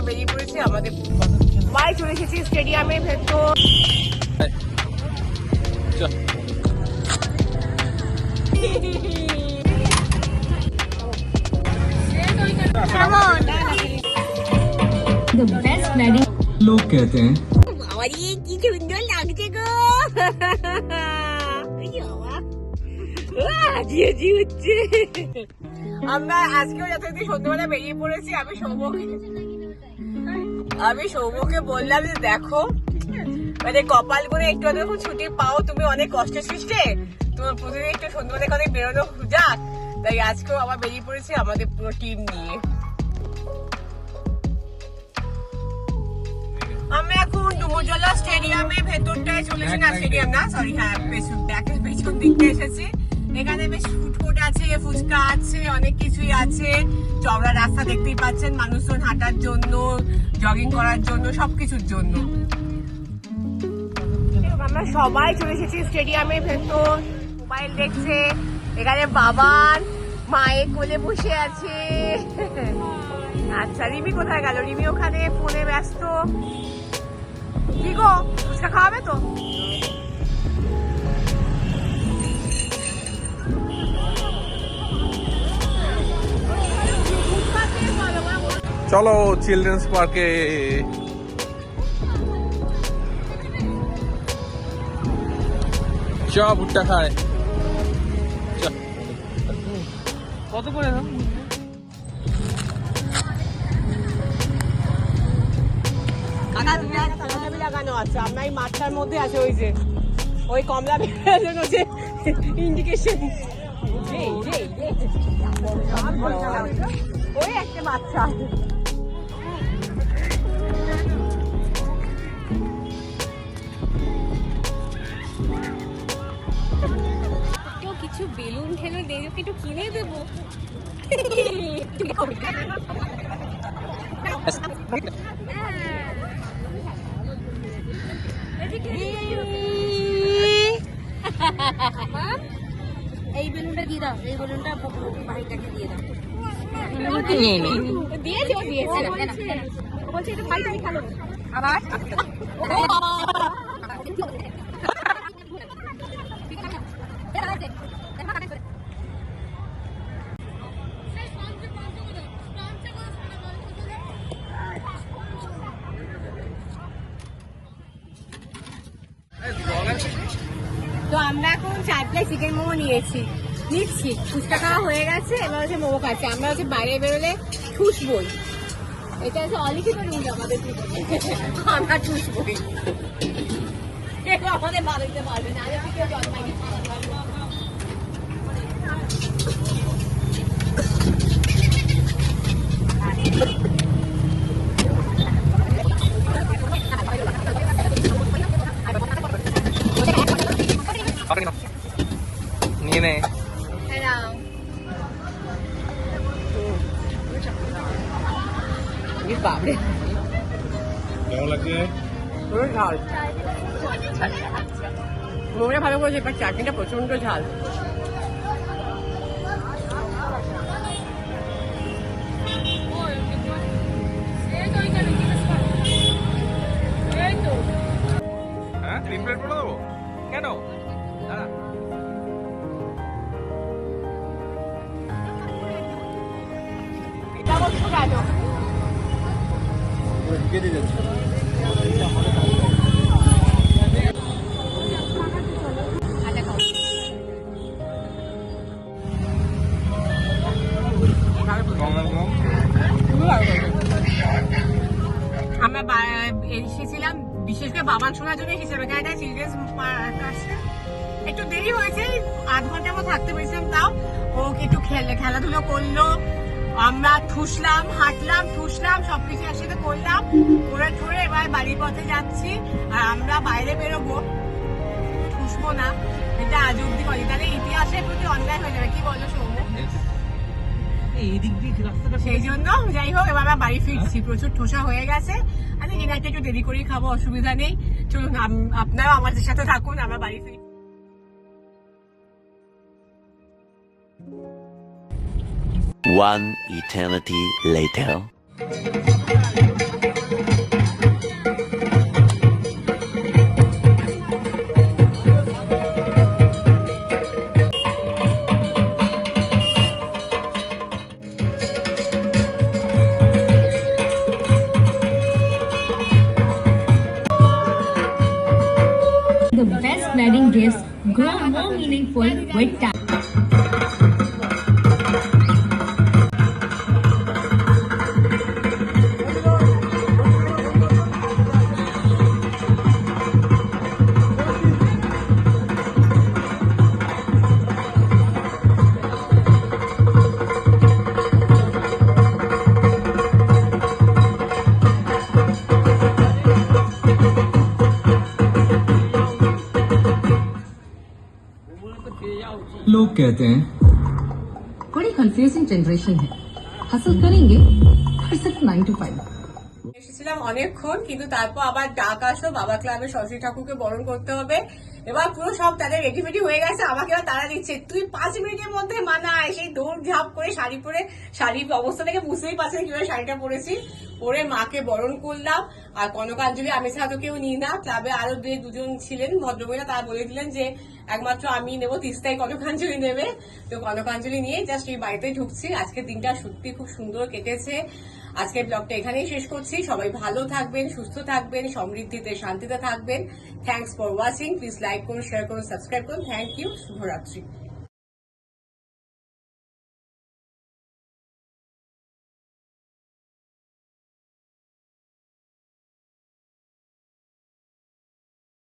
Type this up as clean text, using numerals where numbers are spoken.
আবার বেরিয়ে পড়েছি আমাদের বাড়ি চলে এসেছি স্টেডিয়ামের ভেতর। लोग कहते हैं কি সুন্দর লাগছে গো। আমরা আজকেও যথারীতি সন্ধ্যাবেলা বেরিয়ে পড়েছি। আমি সৌম্যকে বললাম যে দেখো মানে কপাল করে একটু যখন ছুটি পাও তুমি অনেক কষ্টে সৃষ্টে তোমার প্রতিদিন একটু সন্ধ্যাবেলা অনেক বেরোনো যাক, তাই আজকেও আবার বেরিয়ে পড়েছি আমাদের পুরো টিম নিয়ে। আমরা এখন ডুমুরজলা স্টেডিয়ামের ভেতরটায় চলেছি, না স্টেডিয়াম না সরি, হ্যাঁ পেছন দিকটা এসেছি। এখানে বেশ ফুটফুট আছে, ফুচকা আছে, অনেক কিছুই আছে। চওড়া রাস্তা দেখতেই পাচ্ছেন, মানুষজন হাঁটার জন্য, জগিং করার জন্য, সবকিছুর জন্য। আমরা সবাই চলে এসেছি স্টেডিয়ামের ভেতর। মোবাইল দেখছে, এখানে বাবান মায়ের কোলে বসে আছে। আচ্ছা রিমি কোথায় গেল? রিমি ওখানে ফোনে ব্যস্ত। কি গো ফুচকা খাওয়াবে তো? চলো চিলড্রেন্স পার্কে। চ ভুট্টা খায়। কত করে লাগানো আছে। আমরা এই মাঠটার মধ্যে আছে, ওই যে ওই কমলা যে ইন্ডিকেশন, ওই একটা বাচ্চা। কিছু বেলুন ঠেলুন দিয়ে একটু কিনে দেবো। এই বেলুনটা দিয়ে দাও, এই বেলুনটা ভাইটাকে দিয়ে দাও। বলছে এটা ভাই তুমি খেলো আবার। তো আমরা এখন 4 প্লেট চিকেন মোমো নিচ্ছি। ফুচকা খাওয়া হয়ে গেছে, এবার হচ্ছে মোমো খাচ্ছি। আমরা হচ্ছে বাইরে বেরোলে ঠুসবই, এটা হচ্ছে অলিখিত রুল আমাদের। আমরা ঠুসবই, আমাদের ভালো দিতে পারবে না। কেউ জন্মাইনি নিয়ে নে। বাবরে কেমন লাগছে? ঝাল মোমোটা ভালো করেছে, এবার চাটনিটা প্রচন্ড ঝাল। হ্যাঁ 3 প্লেট করে দেবো কেন? দাঁড়া এটা বলছো কেন? কেটে যাচ্ছে। আমরা এসেছিলাম বিশেষ করে বাবান শোনার জন্য এসেছিলাম। এখানে একটা চিলড্রেন্স পার্ক আছে, একটু দেরি হয়েছে, 8 ঘন্টার মতো থাকতে পেরেছিলাম। তাও ও একটু খেলাধুলো করলো, আমরা ঠুসলাম, হাঁটলাম, ঠুসলাম, সবকিছু একসাথে করলাম। করে ঠুরে এবার বাড়ির পথে যাচ্ছি। আর আমরা বাইরে বেরোবো, ঠুসবো না, এটা আজ অব্দি করি, তাহলে ইতিহাসের প্রতি অন্যায় হয়ে যাবে। কি বলো সৌম্য? সেই জন্য যাই হোক এবার আমরা বাড়ি ফিরছি। প্রচুর ঠোসা হয়ে গেছে, আরে ডিনারটা একটু দেরি করেই খাবো, অসুবিধা নেই। চলুন আপনারা আমাদের সাথে থাকুন, আমরা বাড়ি ফিরি। One eternity later. days grow more meaningful with time. लोग कहते हैं बड़ी कंफ्यूजिंग जनरेशन है हासिल करेंगे पर सिर्फ 9 to 5 এসেছিলাম অনেকক্ষণ, কিন্তু তারপর আবার ডাক আসলো বাবা ক্লাবে সরস্বতী ঠাকুরকে বরণ করতে হবে। এবার পুরো সব তাদের রেডিমেডি হয়ে গেছে, আমাকে এবার তারা দিচ্ছে তুই 5 মিনিটের মধ্যে মানায়। সেই দৌড় ঝাঁপ করে শাড়ি পরে, শাড়ির অবস্থা থেকে বুঝতেই পারছি কিভাবে শাড়িটা পরেছি, পরে মাকে বরণ করলাম। আর কনকাঞ্জলি আমি ছাড়া তো কেউ নিই না, ক্লাবে আরো দুজন ছিলেন ভদ্রমহিলা, তারা বলে দিলেন যে একমাত্র আমি নেবো, তিস্তায় কনকাঞ্জলি নেবে। তো কনকাঞ্জলি নিয়ে জাস্ট এই বাড়িতে ঢুকছি। আজকের দিনটা সত্যি খুব সুন্দর কেটেছে। আজকের ব্লগটা এখানেই শেষ করছি। সবাই ভালো থাকবেন, সুস্থ থাকবেন, সমৃদ্ধিতে শান্তিতে থাকবেন। Thanks for watching. Please like করুন, শেয়ার করুন, সাবস্ক্রাইব করুন। Thank you. শুভরাত্রি।